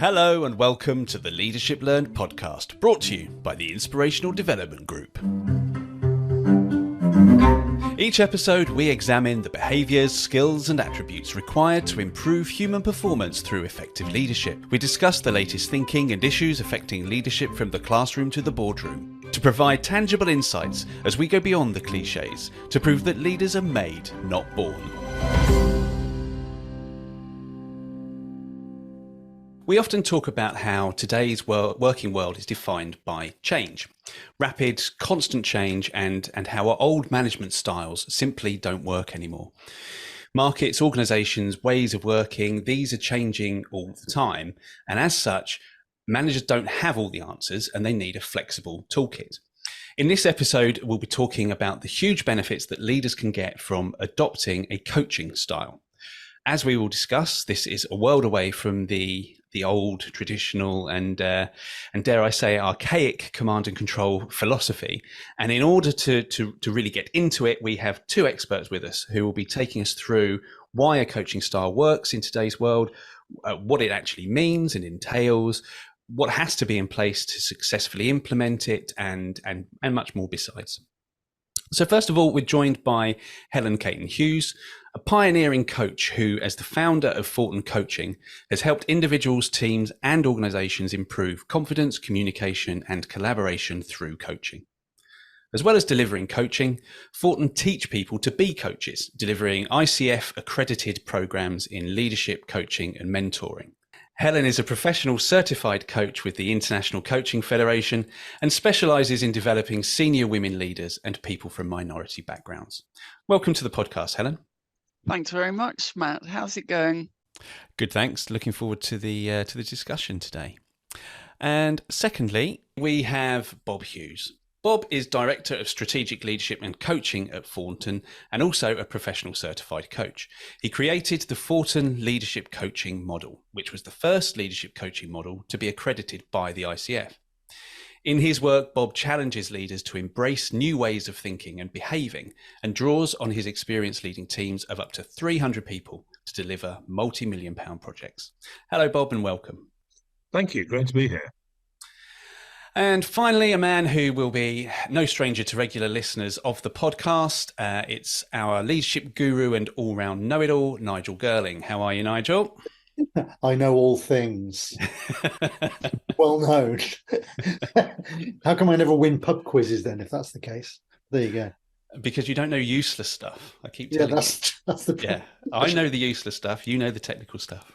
Hello and welcome to the Leadership Learned podcast, brought to you by the Inspirational Development Group. Each episode, we examine the behaviours, skills and attributes required to improve human performance through effective leadership. We discuss the latest thinking and issues affecting leadership from the classroom to the boardroom, to provide tangible insights as we go beyond the cliches, to prove that leaders are made, not born. We often talk about how today's working world is defined by change, rapid, constant change, and how our old management styles simply don't work anymore. Markets, organisations, ways of working, these are changing all the time. And as such, managers don't have all the answers and they need a flexible toolkit. In this episode, we'll be talking about the huge benefits that leaders can get from adopting a coaching style. As we will discuss, this is a world away from the old, traditional, and dare I say, archaic command and control philosophy. And in order to really get into it, we have two experts with us who will be taking us through why a coaching style works in today's world, what it actually means and entails, what has to be in place to successfully implement it, and much more besides. So first of all, we're joined by Helen Cayton-Hughes, a pioneering coach who, as the founder of Thornton Coaching, has helped individuals, teams and organisations improve confidence, communication and collaboration through coaching. As well as delivering coaching, Thornton teach people to be coaches, delivering ICF accredited programs in leadership, coaching and mentoring. Helen is a professional certified coach with the International Coaching Federation and specialises in developing senior women leaders and people from minority backgrounds. Welcome to the podcast, Helen. Thanks very much, Matt. How's it going? Good, thanks. Looking forward to the discussion today. And secondly, we have Bob Hughes. Bob is Director of Strategic Leadership and Coaching at Thornton and also a professional certified coach. He created the Thornton Leadership Coaching Model, which was the first leadership coaching model to be accredited by the ICF. In his work, Bob challenges leaders to embrace new ways of thinking and behaving and draws on his experience leading teams of up to 300 people to deliver multi-million pound projects. Hello, Bob, and welcome. Thank you. Great to be here. And finally, a man who will be no stranger to regular listeners of the podcast. It's our leadership guru and all-round know-it-all, Nigel Girling. How are you, Nigel? I know all things. Well known. How come I never win pub quizzes then, if that's the case? There you go. Because you don't know useless stuff. I keep telling you. That's the Yeah, I know the useless stuff. You know the technical stuff.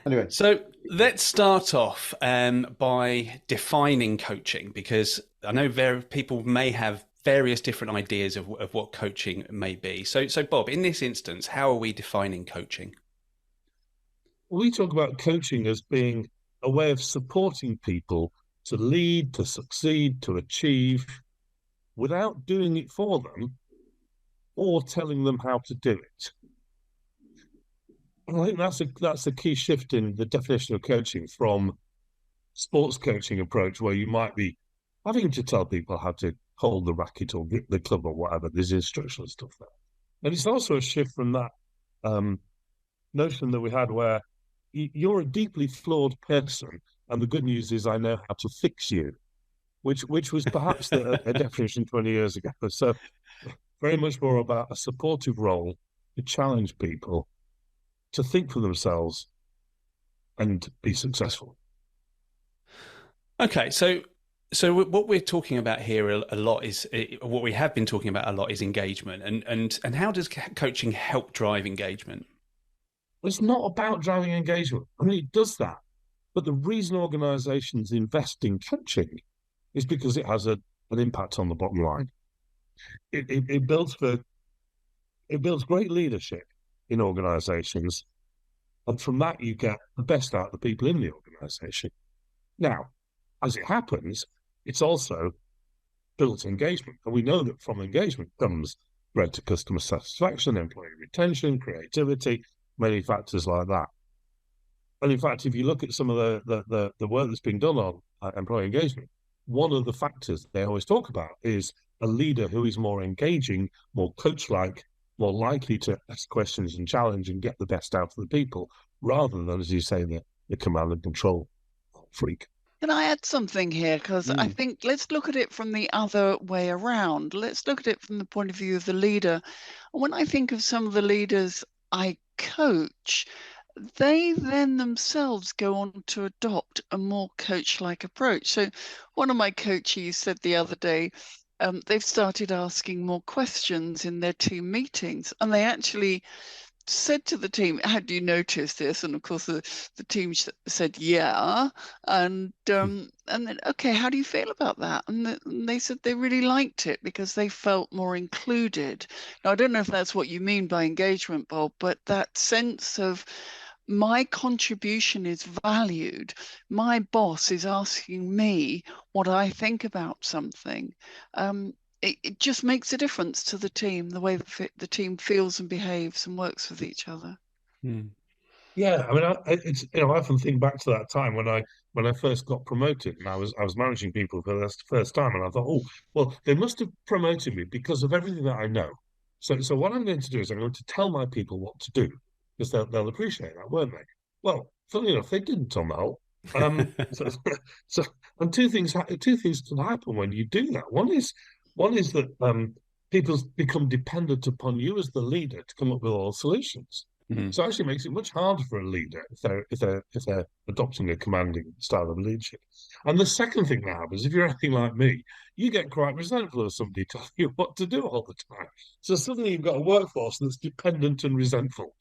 Anyway. So let's start off by defining coaching, because I know people may have various different ideas of what coaching may be. So Bob, in this instance, how are we defining coaching? We talk about coaching as being a way of supporting people to lead, to succeed, to achieve, without doing it for them or telling them how to do it. And I think that's a key shift in the definition of coaching from sports coaching approach, where you might be having to tell people how to hold the racket or grip the club or whatever. There's instructional stuff there. And it's also a shift from that notion that we had where you're a deeply flawed person, and the good news is I know how to fix you, which was perhaps a definition 20 years ago. So very much more about a supportive role to challenge people to think for themselves and be successful. Okay, so what we're talking about here a lot is what we have been talking about a lot is engagement, and how does coaching help drive engagement? It's not about driving engagement. I mean, it does that. But the reason organizations invest in coaching is because it has an impact on the bottom line. It builds great leadership in organizations. And from that, you get the best out of the people in the organization. Now, as it happens, it's also built engagement. And we know that from engagement comes greater customer satisfaction, employee retention, creativity, many factors like that. And in fact, if you look at some of the work that's being done on employee engagement, one of the factors they always talk about is a leader who is more engaging, more coach-like, more likely to ask questions and challenge and get the best out of the people, rather than, as you say, a command and control freak. Can I add something here? Because I think let's look at it from the other way around. Let's look at it from the point of view of the leader. When I think of some of the leaders I coach, they then themselves go on to adopt a more coach-like approach. So one of my coachees said the other day, they've started asking more questions in their team meetings, and they actually said to the team, "Had you noticed this?" And of course, the team said, "Yeah." And then, okay, how do you feel about that? And they said they really liked it because they felt more included. Now, I don't know if that's what you mean by engagement, Bob, but that sense of my contribution is valued. My boss is asking me what I think about something. It just makes a difference to the team, the way the team feels and behaves and works with each other. Yeah, I mean, it's I often think back to that time when I first got promoted, and I was managing people for the first time, and I thought, oh, well, they must have promoted me because of everything that I know. So what I'm going to do is I'm going to tell my people what to do because they'll appreciate that, won't they? Well, funnily enough, they didn't on the whole. So and two things can happen when you do that. One is that people become dependent upon you as the leader to come up with all the solutions. So it actually makes it much harder for a leader if they're adopting a commanding style of leadership. And the second thing that happens, if you're anything like me, you get quite resentful of somebody telling you what to do all the time. So suddenly you've got a workforce that's dependent and resentful.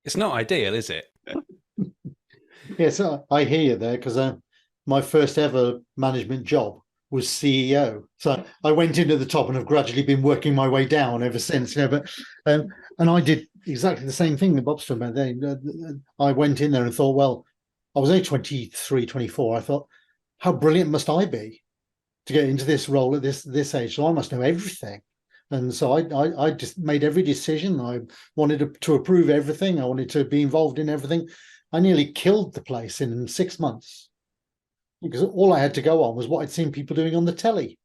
It's not ideal, is it? Yes, I hear you there because my first ever management job was CEO. So I went in at the top and have gradually been working my way down ever since. But and I did exactly the same thing that Bob's talking about. I went in there and thought, well, I was only 23, 24. I thought, how brilliant must I be to get into this role at this age? So I must know everything. And so I just made every decision. I wanted to approve everything. I wanted to be involved in everything. I nearly killed the place in 6 months because all I had to go on was what I'd seen people doing on the telly.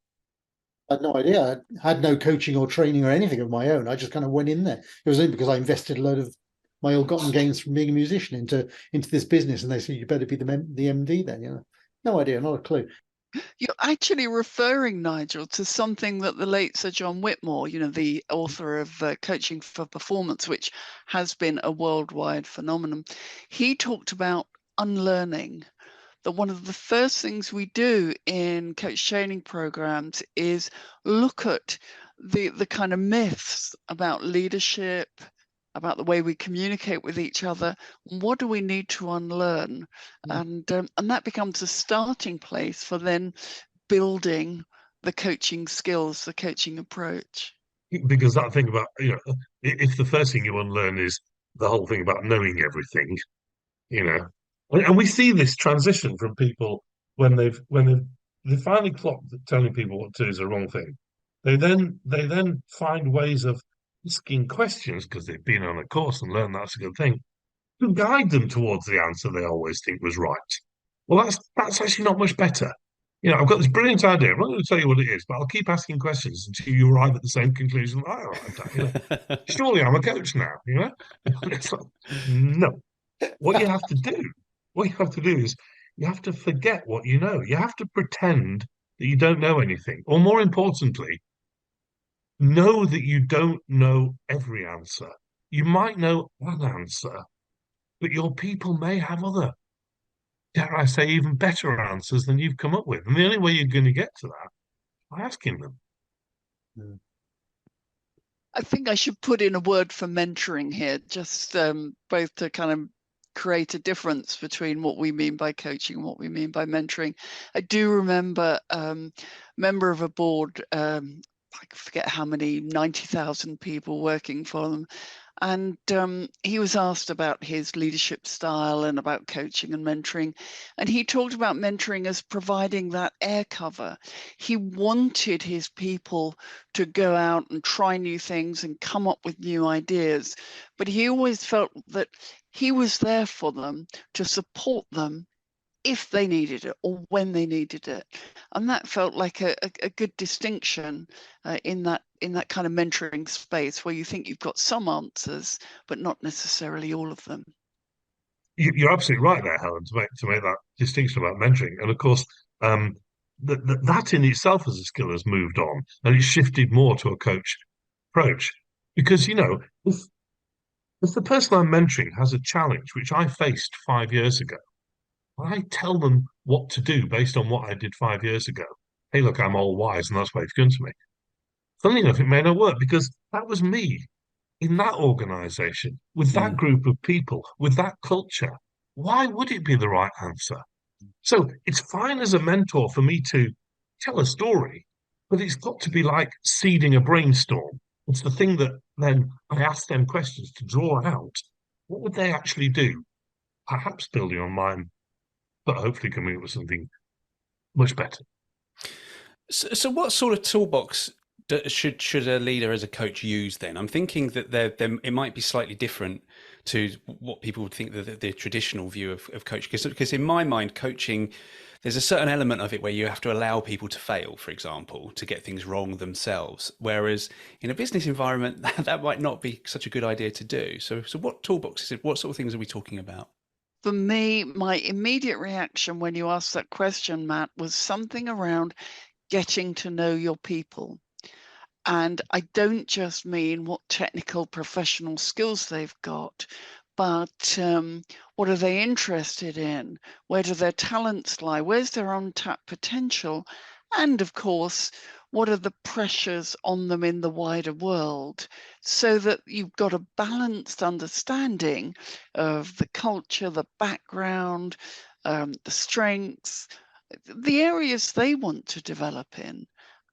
I had no idea. I had no coaching or training or anything of my own. I just kind of went in there. It was only because I invested a load of my ill-gotten gains from being a musician into this business, and they said you better be the MD then. No idea, not a clue. You're actually referring, Nigel, to something that the late Sir John Whitmore, the author of Coaching for Performance, which has been a worldwide phenomenon. He talked about unlearning. That one of the first things we do in coach training programs is look at the kind of myths about leadership, about the way we communicate with each other. What do we need to unlearn? And that becomes a starting place for then building the coaching skills, the coaching approach. Because that thing about, if the first thing you unlearn is the whole thing about knowing everything, and we see this transition from people when they finally clocked that telling people what to do is the wrong thing. They then find ways of asking questions because they've been on a course and learned that's a good thing to guide them towards the answer they always think was right. Well, that's actually not much better. I've got this brilliant idea. I'm not going to tell you what it is, but I'll keep asking questions until you arrive at the same conclusion that I arrived at. Surely I'm a coach now. It's like, no. What you have to do is you have to forget what you know. You have to pretend that you don't know anything. Or more importantly, know that you don't know every answer. You might know one answer, but your people may have other, dare I say, even better answers than you've come up with. And the only way you're going to get to that is by asking them. I think I should put in a word for mentoring here, just both to kind of create a difference between what we mean by coaching and what we mean by mentoring. I do remember member of a board, I forget how many, 90,000 people working for them. And he was asked about his leadership style and about coaching and mentoring. And he talked about mentoring as providing that air cover. He wanted his people to go out and try new things and come up with new ideas. But he always felt that he was there for them to support them if they needed it or when they needed it. And that felt like a good distinction in that kind of mentoring space where you think you've got some answers, but not necessarily all of them. you're absolutely right there, Helen, to make that distinction about mentoring. And of course, that in itself as a skill has moved on, and it's shifted more to a coach approach. Because if the person I'm mentoring has a challenge which I faced 5 years ago, I tell them what to do based on what I did 5 years ago. Hey, look, I'm all wise, and that's why it's given to me. Funnily enough, it may not work because that was me in that organization, with that group of people, with that culture. Why would it be the right answer? So it's fine as a mentor for me to tell a story, but it's got to be like seeding a brainstorm. It's the thing that then I ask them questions to draw out. What would they actually do? Perhaps building on mine, but hopefully coming up with something much better. So what sort of toolbox should a leader as a coach use then? I'm thinking that it might be slightly different to what people would think the traditional view of coaching. Because in my mind, coaching, there's a certain element of it where you have to allow people to fail, for example, to get things wrong themselves. Whereas in a business environment, that might not be such a good idea to do. So what toolbox is it? What sort of things are we talking about? For me, my immediate reaction when you asked that question, Matt, was something around getting to know your people. And I don't just mean what technical professional skills they've got, but what are they interested in? Where do their talents lie? Where's their untapped potential? And of course, what are the pressures on them in the wider world? So that you've got a balanced understanding of the culture, the background, the strengths, the areas they want to develop in.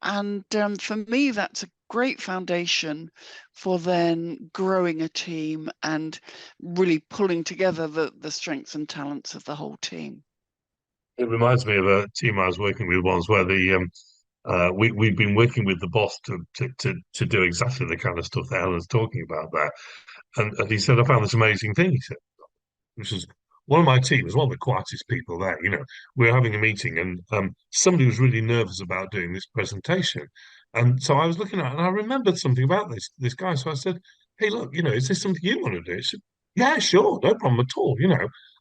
And for me, that's a great foundation for then growing a team and really pulling together the strengths and talents of the whole team. It reminds me of a team I was working with once where we'd been working with the boss to do exactly the kind of stuff that Helen's talking about there. And he said, I found this amazing thing, he said, which is one of my team was one of the quietest people there. We were having a meeting and somebody was really nervous about doing this presentation. And so I was looking at it and I remembered something about this guy. So I said, hey, look, is this something you want to do? He said, yeah, sure, no problem at all,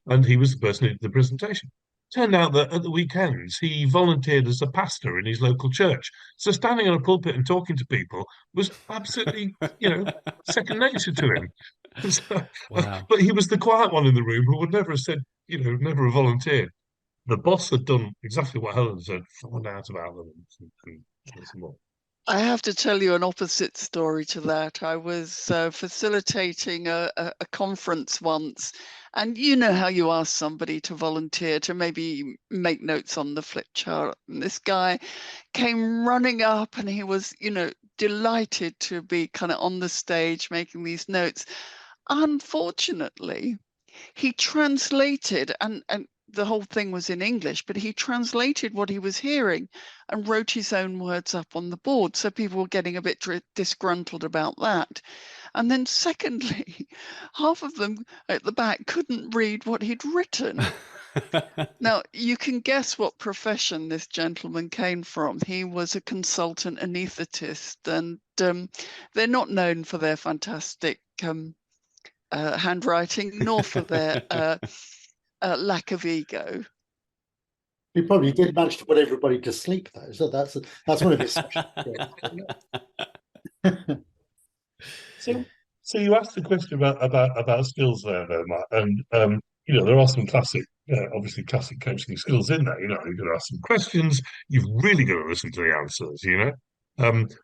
And he was the person who did the presentation. Turned out that at the weekends, he volunteered as a pastor in his local church. So standing on a pulpit and talking to people was absolutely, second nature to him. So, Wow. but he was the quiet one in the room who would never have said, never have volunteered. The boss had done exactly what Helen said, found out about them and some more. I have to tell you an opposite story to that. I was facilitating a conference once, and you know how you ask somebody to volunteer to maybe make notes on the flip chart. And this guy came running up and he was, delighted to be kind of on the stage making these notes. Unfortunately, he translated, and the whole thing was in English, but he translated what he was hearing and wrote his own words up on the board. So people were getting a bit disgruntled about that. And then secondly, half of them at the back couldn't read what he'd written. Now, you can guess what profession this gentleman came from. He was a consultant anaesthetist, and they're not known for their fantastic handwriting, nor for their lack of ego. He probably did manage to put everybody to sleep, though. So that's one of his. So you asked the question about skills there, though, Matt, and there are some classic, obviously classic coaching skills in there. You've got to ask some questions. You've really got to listen to the answers.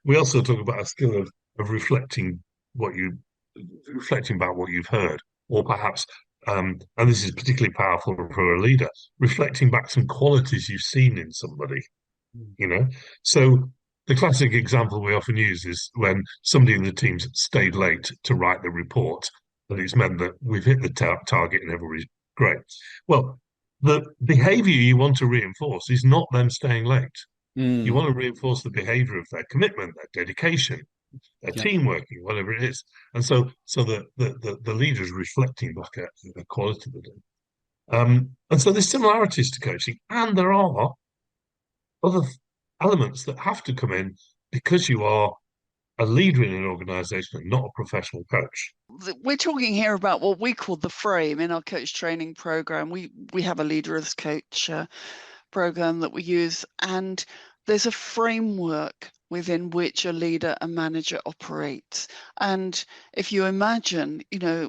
We also talk about a skill of reflecting about what you've heard, or perhaps. And this is particularly powerful for a leader, reflecting back some qualities you've seen in somebody, So the classic example we often use is when somebody in the team's stayed late to write the report, and it's meant that we've hit the target and everybody's great. Well, the behavior you want to reinforce is not them staying late. You want to reinforce the behavior of their commitment, their dedication, their team working, whatever it is. And so the leader is reflecting back at the quality of it. And so there's similarities to coaching, and there are other elements that have to come in because you are a leader in an organization and not a professional coach. We're talking here about what we call the frame in our coach training program. We have a leader as coach program that we use, and there's a framework within which a leader and manager operates. And if you imagine,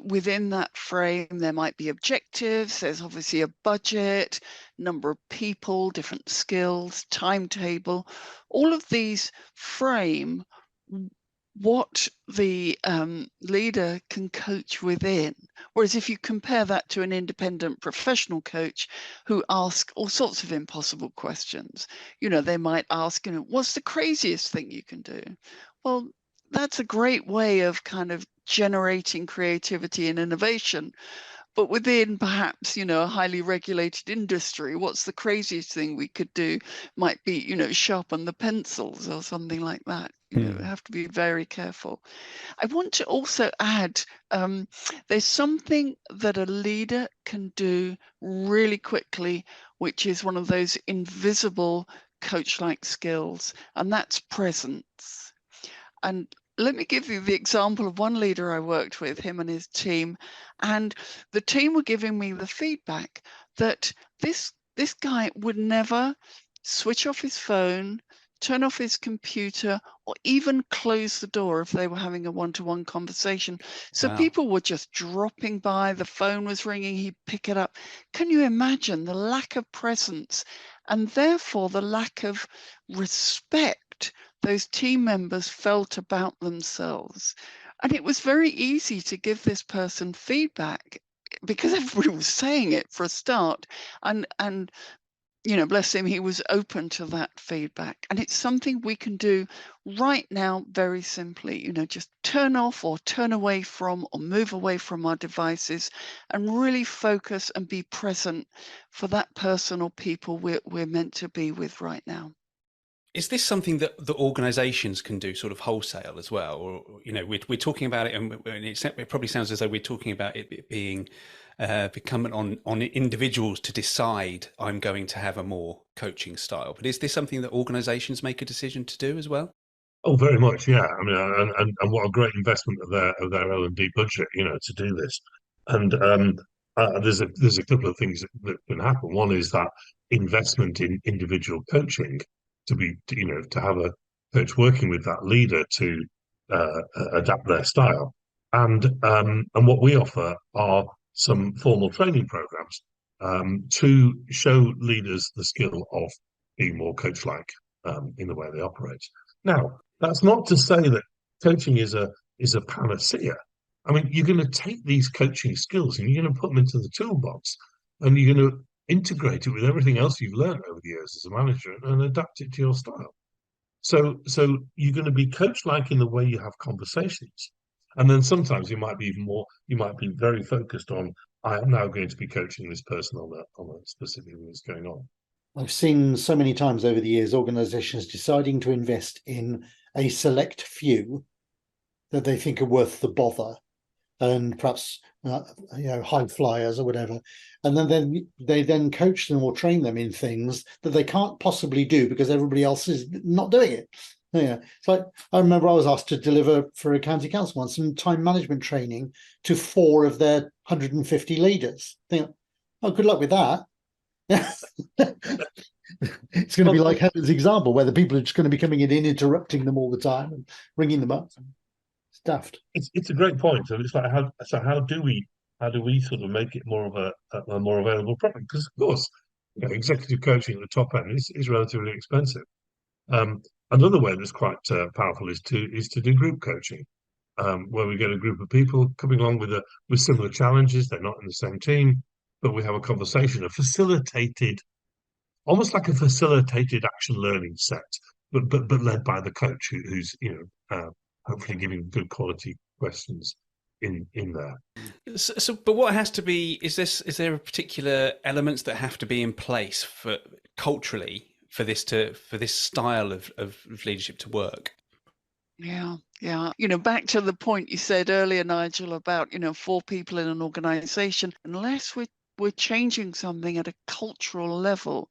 within that frame, there might be objectives, there's obviously a budget, number of people, different skills, timetable. All of these frame what the leader can coach within. Whereas if you compare that to an independent professional coach who asks all sorts of impossible questions, they might ask, what's the craziest thing you can do? Well, that's a great way of kind of generating creativity and innovation. But within perhaps, a highly regulated industry, what's the craziest thing we could do might be, sharpen the pencils or something like that. We have to be very careful. I want to also add, there's something that a leader can do really quickly, which is one of those invisible coach-like skills, and that's presence. And let me give you the example of one leader I worked with, him and his team, and the team were giving me the feedback that this guy would never switch off his phone, turn off his computer, or even close the door if they were having a one-to-one conversation. So Wow. people were just dropping by, the phone was ringing, he'd pick it up. Can you imagine the lack of presence and therefore the lack of respect those team members felt about themselves? And it was very easy to give this person feedback because everybody was saying it for a start. And bless him, he was open to that feedback. And it's something we can do right now very simply, just turn off or turn away from or move away from our devices and really focus and be present for that person or people we're meant to be with right now. Is this something that the organisations can do sort of wholesale as well? Or, we're talking about it, and it probably sounds as though we're talking about it being incumbent on individuals to decide, I'm going to have a more coaching style. But is this something that organisations make a decision to do as well? Oh, very much, yeah. I mean, and what a great investment of their L&D budget, to do this. And there's a couple of things that can happen. One is that investment in individual coaching to have a coach working with that leader to adapt their style. And what we offer are some formal training programs to show leaders the skill of being more coach-like in the way they operate. Now, that's not to say that coaching is a panacea. I mean, you're going to take these coaching skills and you're going to put them into the toolbox, and you're going to integrate it with everything else you've learned over the years as a manager and adapt it to your style. So you're going to be coach-like in the way you have conversations. And then sometimes you might be very focused on, I am now going to be coaching this person on a specific thing that's going on. I've seen so many times over the years organizations deciding to invest in a select few that they think are worth the bother, and perhaps high flyers or whatever, and then they coach them or train them in things that they can't possibly do because everybody else is not doing it. Yeah, so I remember I was asked to deliver for a county council once some time management training to 4 of their 150 leaders. Oh, good luck with that. It's going to be like Helen's example, where the people are just going to be coming in and interrupting them all the time and ringing them up. It's daft. It's a great point. So it's like how do we sort of make it more of a more available product? Because of course, executive coaching at the top end is relatively expensive. Another way that's quite powerful is to do group coaching, where we get a group of people coming along with similar challenges. They're not in the same team, but we have a conversation, almost like a facilitated action learning set, but led by the coach who's hopefully giving good quality questions in there. So, but what has to be, is there a particular elements that have to be in place for culturally for this style of leadership to work? Yeah. Back to the point you said earlier, Nigel, about 4 people in an organization, unless we're changing something at a cultural level,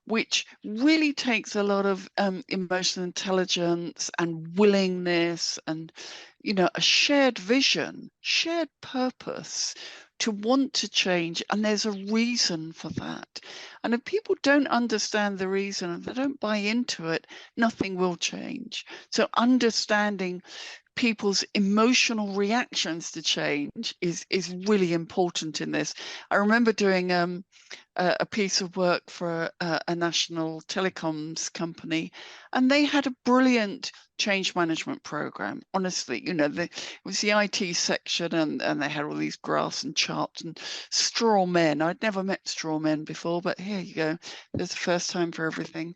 which really takes a lot of emotional intelligence and willingness and, a shared vision, shared purpose to want to change. And there's a reason for that. And if people don't understand the reason and they don't buy into it, nothing will change. So understanding people's emotional reactions to change is really important in this. I remember doing a piece of work for a national telecoms company, and they had a brilliant change management program. Honestly, it was the IT section, and they had all these graphs and charts and straw men. I'd never met straw men before, but here you go. There's the first time for everything.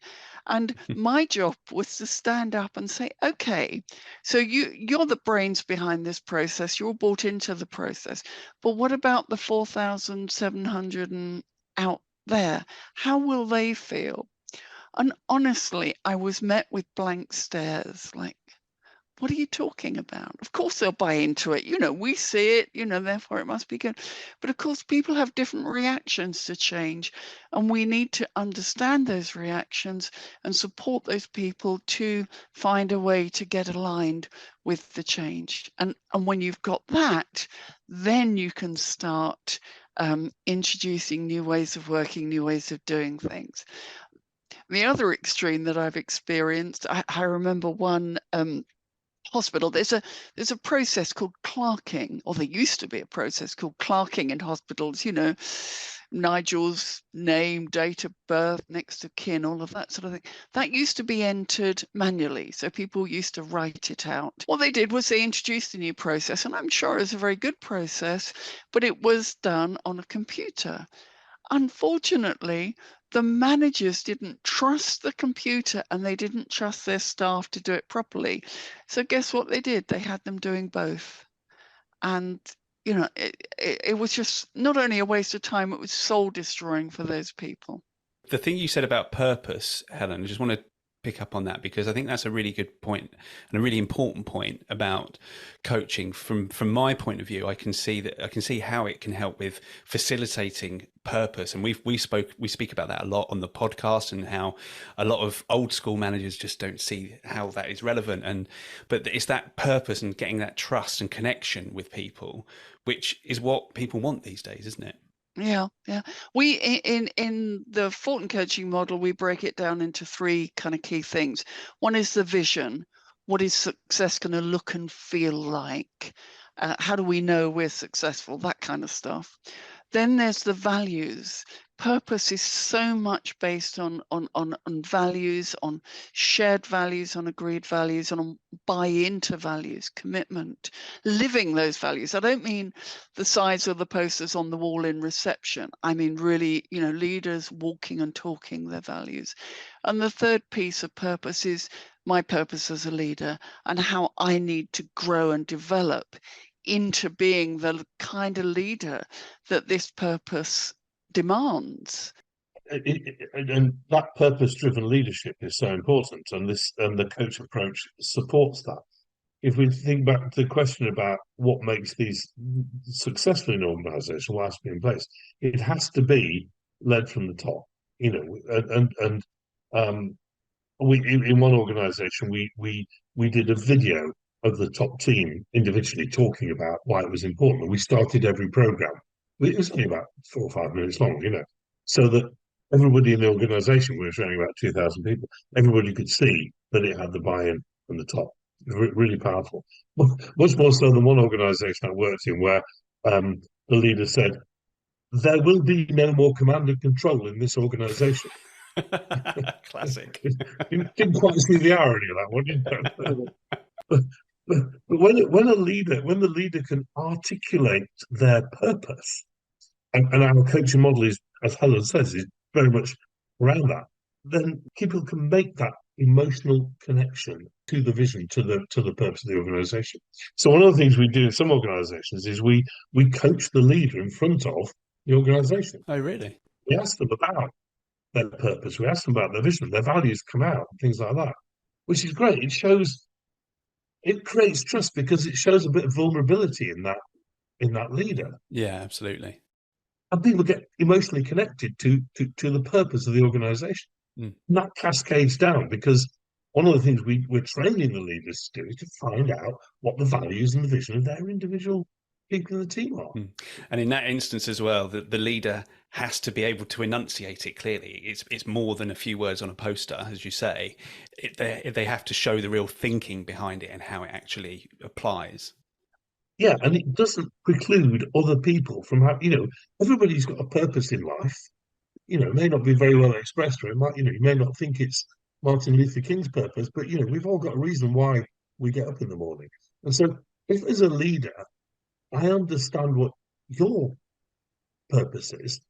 And my job was to stand up and say, okay, so you're the brains behind this process. You're bought into the process. But what about the 4,700 and out there? How will they feel? And honestly, I was met with blank stares, like, what are you talking about? Of course they'll buy into it. We see it, therefore it must be good. But of course, people have different reactions to change, and we need to understand those reactions and support those people to find a way to get aligned with the change. And when you've got that, then you can start introducing new ways of working, new ways of doing things. The other extreme that I've experienced, I remember one hospital. There's a process called clerking, or there used to be a process called clerking in hospitals. Nigel's name, date of birth, next of kin, all of that sort of thing. That used to be entered manually, so people used to write it out. What they did was they introduced a new process, and I'm sure it was a very good process, but it was done on a computer. Unfortunately, the managers didn't trust the computer and they didn't trust their staff to do it properly. So guess what they did? They had them doing both. And, it was just not only a waste of time, it was soul destroying for those people. The thing you said about purpose, Helen, I just want to pick up on that, because I think that's a really good point and a really important point about coaching. From my point of view, I can see how it can help with facilitating purpose, and we speak about that a lot on the podcast, and how a lot of old school managers just don't see how that is relevant. But it's that purpose and getting that trust and connection with people, which is what people want these days, isn't it? Yeah. We in the Fortin coaching model, we break it down into three kind of key things. One is the vision. What is success going to look and feel like? How do we know we're successful? That kind of stuff. Then there's the values. Purpose is so much based on values, on shared values, on agreed values, and on buy into values, commitment, living those values. I don't mean the size of the posters on the wall in reception. I mean really, leaders walking and talking their values. And the third piece of purpose is my purpose as a leader and how I need to grow and develop into being the kind of leader that this purpose demands. And that purpose-driven leadership is so important, and the coach approach supports that. If we think back to the question about what makes these successful in an organisation, what has to be in place, it has to be led from the top. We in one organisation we did a video of the top team individually talking about why it was important. We started every programme. It was only about 4 or 5 minutes long, so that everybody in the organisation, we were showing about 2,000 people, everybody could see that it had the buy-in from the top. It was really powerful. Much more so than one organisation I worked in, where the leader said, "There will be no more command and control in this organisation." Classic. You didn't quite see the irony of that one, did you? But when the leader can articulate their purpose, and our coaching model is, as Helen says, is very much around that, then people can make that emotional connection to the vision, to the purpose of the organisation. So one of the things we do in some organisations is we coach the leader in front of the organisation. Oh, really? We ask them about their purpose. We ask them about their vision. Their values come out, things like that, which is great. It creates trust because it shows a bit of vulnerability in that leader. Yeah, absolutely. And people get emotionally connected to the purpose of the organisation. And that cascades down, because one of the things we're training the leaders to do is to find out what the values and the vision of their individual people in the team are. And in that instance as well, the leader has to be able to enunciate it clearly. It's more than a few words on a poster, as you say. They have to show the real thinking behind it and how it actually applies. Yeah, and it doesn't preclude other people from having, everybody's got a purpose in life. It may not be very well expressed, or it might, you may not think it's Martin Luther King's purpose, but we've all got a reason why we get up in the morning. And so if as a leader, I understand what your purpose is,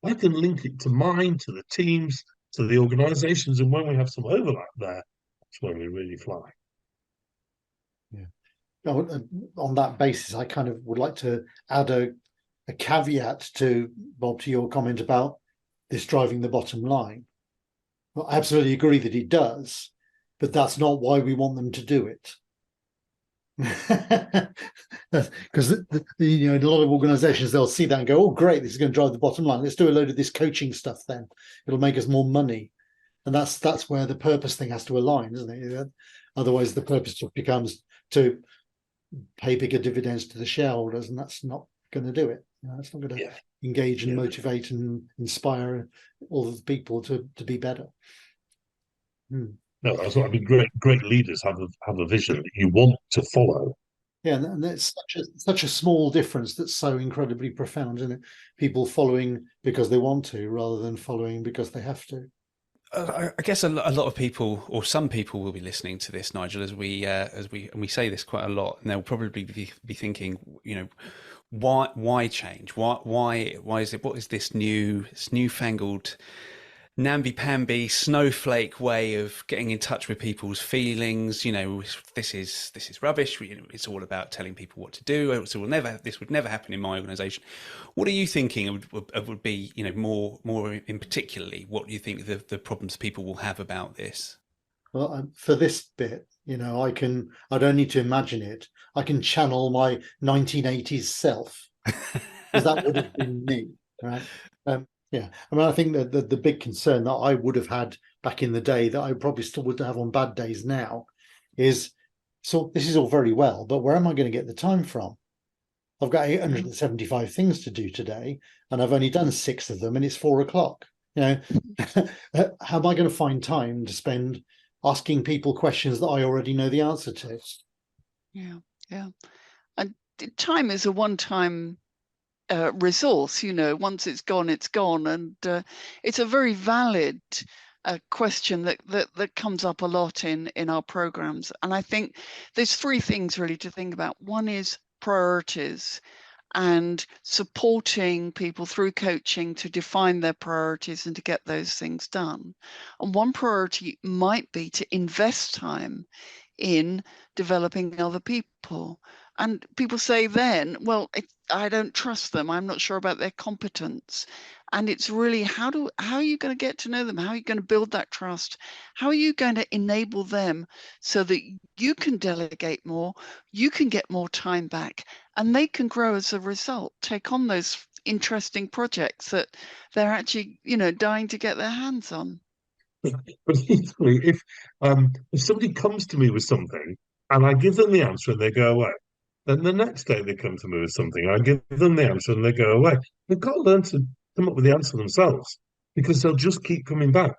I can link it to mine, to the teams, to the organizations, and when we have some overlap there, that's when we really fly. Yeah. On that basis, I kind of would like to add a caveat to Bob, to your comment about this driving the bottom line. Well, I absolutely agree that it does, but that's not why we want them to do it. Because in a lot of organizations, they'll see that and go, oh great, this is going to drive the bottom line, let's do a load of this coaching stuff, then it'll make us more money. And that's where the purpose thing has to align, isn't it? Otherwise the purpose just becomes to pay bigger dividends to the shareholders, and that's not going to do it. It's not going to engage and motivate and inspire all of the people to be better. No, that's what I mean. Great leaders have a vision that you want to follow. Yeah, and it's such a small difference that's so incredibly profound, isn't it? People following because they want to, rather than following because they have to. I guess a lot of people, or some people, will be listening to this, Nigel, as we say this quite a lot, and they'll probably be thinking, why change? Why is it? What is this newfangled, namby-pamby, snowflake way of getting in touch with people's feelings? This is rubbish. It's all about telling people what to do. This would never happen in my organisation. What are you thinking would be, more in particularly, what do you think the problems people will have about this? Well, for this bit, I don't need to imagine it. I can channel my 1980s self, because that would have been me, right? Yeah, I think that the big concern that I would have had back in the day, that I probably still would have on bad days now, is, so this is all very well, but where am I going to get the time from? I've got 875 things to do today, and I've only done 6 of them, and it's 4 o'clock. How am I going to find time to spend asking people questions that I already know the answer to? Yeah. And time is a one-time resource. Once it's gone, and it's a very valid question that comes up a lot in our programs. And I think there's 3 things really to think about. One is priorities, and supporting people through coaching to define their priorities and to get those things done. And one priority might be to invest time in developing other people. And people say then, well, I don't trust them. I'm not sure about their competence. And it's really, how are you going to get to know them? How are you going to build that trust? How are you going to enable them so that you can delegate more, you can get more time back, and they can grow as a result, take on those interesting projects that they're actually, dying to get their hands on. But equally, if somebody comes to me with something and I give them the answer and they go away, then the next day they come to me with something, I give them the answer and they go away. They've got to learn to come up with the answer themselves, because they'll just keep coming back.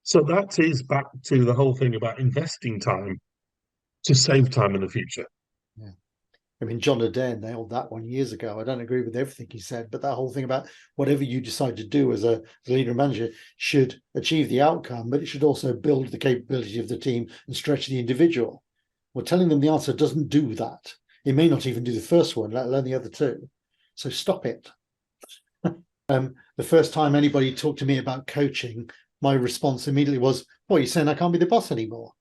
So that is back to the whole thing about investing time to save time in the future. Yeah. John Adair nailed that one years ago. I don't agree with everything he said, but that whole thing about whatever you decide to do as a leader and manager should achieve the outcome, but it should also build the capability of the team and stretch the individual. Well, telling them the answer doesn't do that. It may not even do the first one, let alone the other 2. So stop it. The first time anybody talked to me about coaching, my response immediately was, "Well, you're saying I can't be the boss anymore?"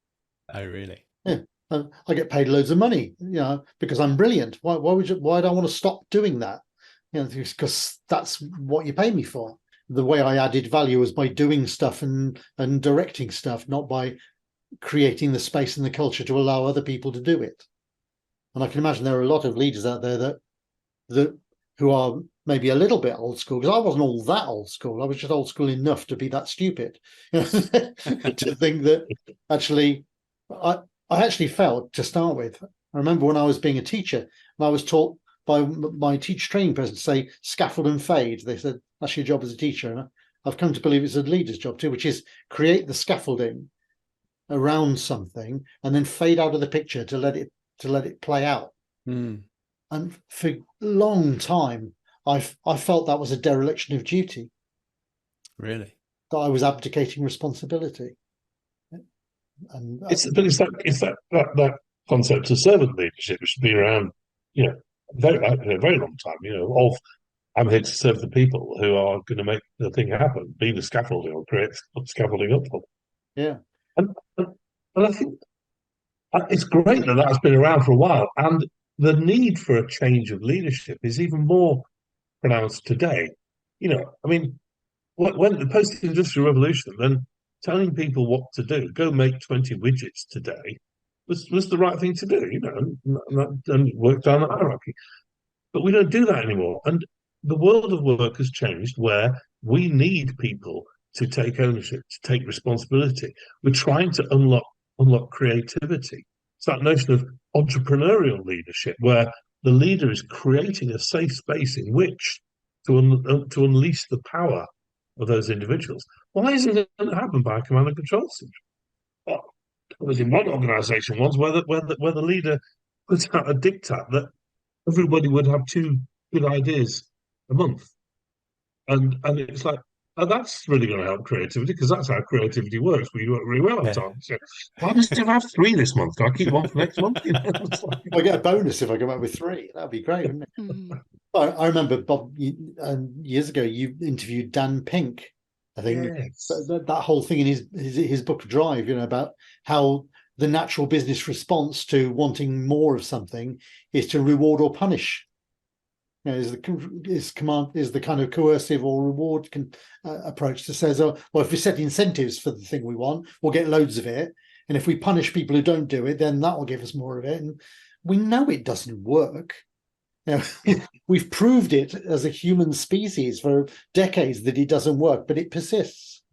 Oh, really? Yeah. I get paid loads of money, because I'm brilliant. Why do I want to stop doing that? Because that's what you pay me for. The way I added value was by doing stuff and directing stuff, not by creating the space and the culture to allow other people to do it. And I can imagine there are a lot of leaders out there that who are maybe a little bit old school, because I wasn't all that old school. I was just old school enough to be that stupid, to think that actually, I actually felt, to start with, I remember when I was being a teacher, and I was taught by my teacher training person to say scaffold and fade. They said, that's your job as a teacher. And I've come to believe it's a leader's job too, which is create the scaffolding around something and then fade out of the picture to let it play out. And for a long time, I felt that was a dereliction of duty. Really? That I was abdicating responsibility. And it's that concept of servant leadership, which has been around, a very long time. Of I'm here to serve the people who are going to make the thing happen, be the scaffolding or create scaffolding up for them. Yeah, and I think it's great that that's been around for a while, and the need for a change of leadership is even more pronounced today. I mean, when the post-industrial revolution, then telling people what to do, go make 20 widgets today, was the right thing to do, and work down the hierarchy. But we don't do that anymore. And the world of work has changed, where we need people to take ownership, to take responsibility. We're trying to unlock creativity. It's that notion of entrepreneurial leadership, where the leader is creating a safe space in which to unleash the power of those individuals. Why isn't it going to happen by a command and control system? Well, there was in one organisation once where the leader puts out a diktat that everybody would have 2 good ideas a month, and it's like, oh, that's really going to help creativity, because that's how creativity works. We work really well at times. So, why does it have 3 this month? Do I keep 1 for next month? I get a bonus if I come up with 3. That'd be great, wouldn't it? I remember, Bob, years ago, you interviewed Dan Pink. I think yes. that whole thing in his book Drive, about how the natural business response to wanting more of something is to reward or punish. Is the kind of coercive or reward approach that says, oh, well, if we set incentives for the thing we want, we'll get loads of it, and if we punish people who don't do it, then that will give us more of it. And we know it doesn't work. We've proved it as a human species for decades that it doesn't work, but it persists.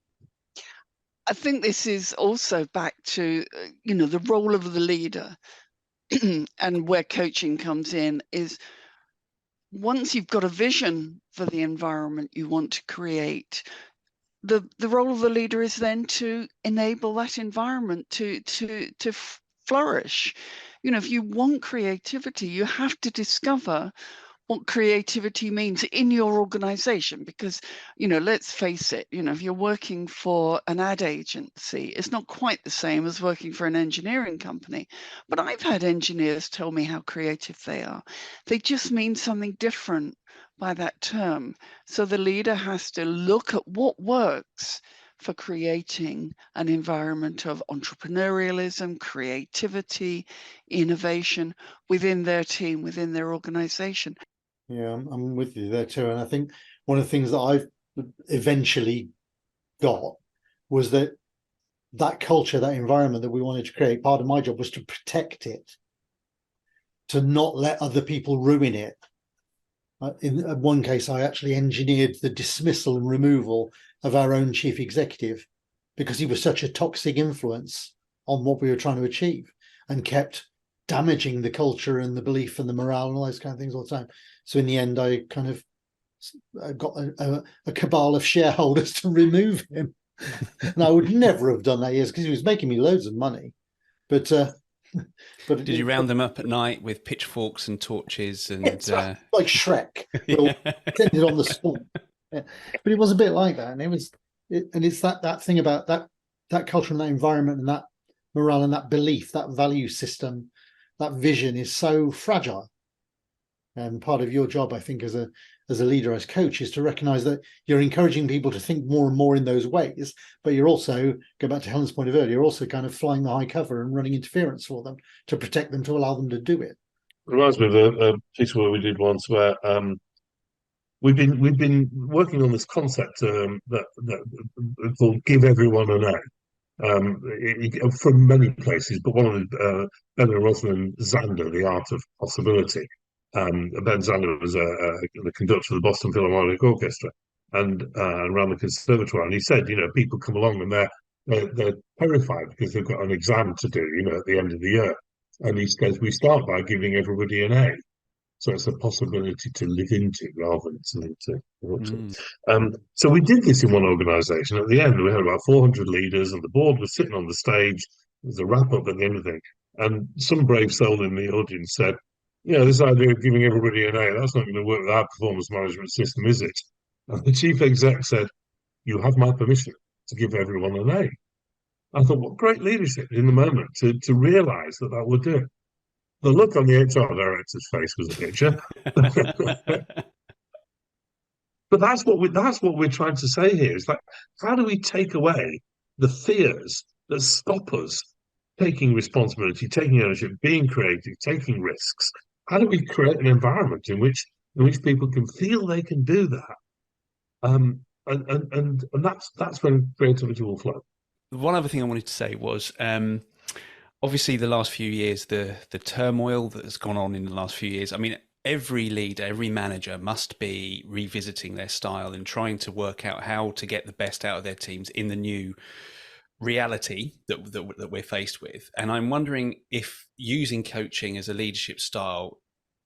I think this is also back to, the role of the leader and where coaching comes in is, once you've got a vision for the environment you want to create, the role of the leader is then to enable that environment to flourish. If you want creativity, you have to discover what creativity means in your organization, because let's face it, if you're working for an ad agency, it's not quite the same as working for an engineering company. But I've had engineers tell me how creative they are. They just mean something different by that term. So the leader has to look at what works for creating an environment of entrepreneurialism, creativity, innovation within their team, within their organization. Yeah, I'm with you there too. And I think one of the things that I've eventually got was that culture, that environment that we wanted to create, part of my job was to protect it, to not let other people ruin it. In one case, I actually engineered the dismissal and removal of our own chief executive because he was such a toxic influence on what we were trying to achieve and kept damaging the culture and the belief and the morale and all those kind of things all the time. So in the end, I kind of got a cabal of shareholders to remove him. And I would never have done that because he was making me loads of money. But did you round them up at night with pitchforks and torches and like Shrek? We'll send it on the spot. Yeah. But it was a bit like that, and it's that thing about that culture and that environment and that morale and that belief, that value system, that vision is so fragile. And part of your job, I think, as a leader, as coach, is to recognize that you're encouraging people to think more and more in those ways, but you're also, go back to Helen's point of earlier, you're also kind of flying the high cover and running interference for them to protect them, to allow them to do it. Reminds me of a piece of work we did once where we've been working on this concept that called "Give Everyone an A." From many places, but one of the Bella Rosman Zander, The Art of Possibility. Ben Zander was the conductor of the Boston Philharmonic Orchestra and ran the conservatoire. And he said, people come along and they're terrified because they've got an exam to do, at the end of the year. And he says, we start by giving everybody an A. So it's a possibility to live into rather than something to work to. So we did this in one organisation. At the end, we had about 400 leaders, and the board was sitting on the stage. There was a wrap up at the end of the thing. And some brave soul in the audience said, this idea of giving everybody an A, that's not going to work with our performance management system, is it? And the chief exec said, you have my permission to give everyone an A. I thought, what great leadership in the moment to realise that would do it. The look on the HR director's face was a picture. But that's what we're trying to say here. Is like, how do we take away the fears that stop us taking responsibility, taking ownership, being creative, taking risks? How do we create an environment in which people can feel they can do that? And that's when creativity will flow. One other thing I wanted to say was, obviously, the last few years, the turmoil that has gone on in the last few years. I mean, every leader, every manager must be revisiting their style and trying to work out how to get the best out of their teams in the new reality that we're faced with. And I'm wondering if using coaching as a leadership style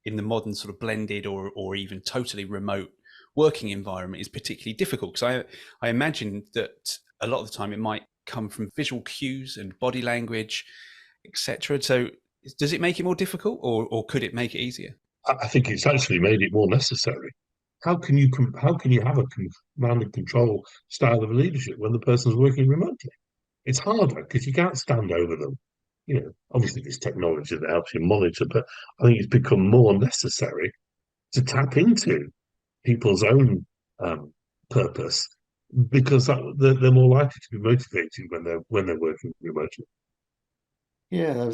in the modern sort of blended or even totally remote working environment is particularly difficult, because I imagine that a lot of the time it might come from visual cues and body language, etc. So does it make it more difficult, or could it make it easier? I think it's actually made it more necessary. How can you have a command and control style of leadership when the person's working remotely? It's harder because you can't stand over them. Obviously there's technology that helps you monitor, but I think it's become more necessary to tap into people's own purpose, because they're more likely to be motivated when they're working remotely. Yeah,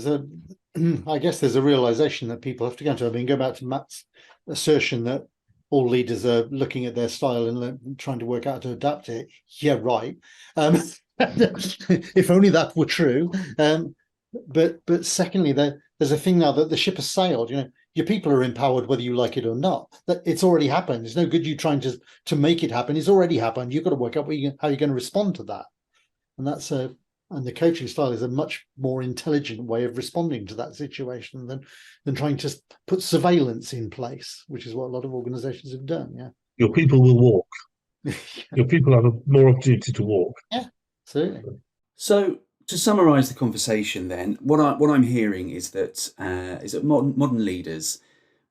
I guess there's a realization that people have to go into. I mean, go back to Matt's assertion that all leaders are looking at their style and trying to work out how to adapt it. Yeah, right. If only that were true. But secondly, there's a thing now that the ship has sailed. Your people are empowered whether you like it or not. That it's already happened. It's no good you trying to make it happen. It's already happened. You've got to work out how you're going to respond to that. And and the coaching style is a much more intelligent way of responding to that situation than trying to put surveillance in place, which is what a lot of organizations have done. Yeah. Your people will walk. Your people have a more opportunity to walk. Yeah, certainly. So to summarize the conversation then, what I'm hearing is that modern leaders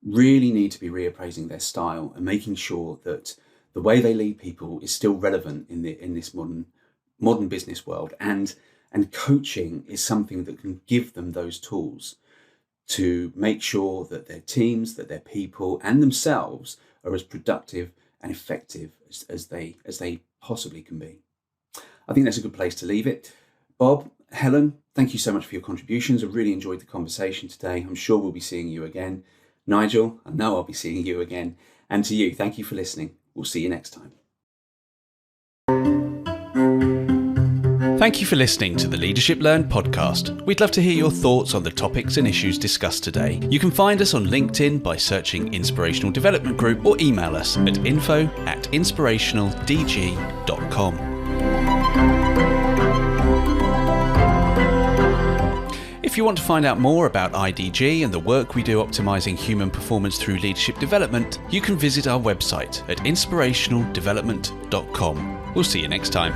really need to be reappraising their style and making sure that the way they lead people is still relevant in this modern business world, and coaching is something that can give them those tools to make sure that their teams, that their people and themselves are as productive and effective as they possibly can be. I think that's a good place to leave it. Bob, Helen, thank you so much for your contributions. I really enjoyed the conversation today. I'm sure we'll be seeing you again. Nigel, I know I'll be seeing you again. And to you, thank you for listening. We'll see you next time. Thank you for listening to the Leadership Learned podcast. We'd love to hear your thoughts on the topics and issues discussed today. You can find us on LinkedIn by searching Inspirational Development Group, or email us at info@inspirationaldg.com. If you want to find out more about IDG and the work we do optimizing human performance through leadership development, you can visit our website at inspirationaldevelopment.com. We'll see you next time.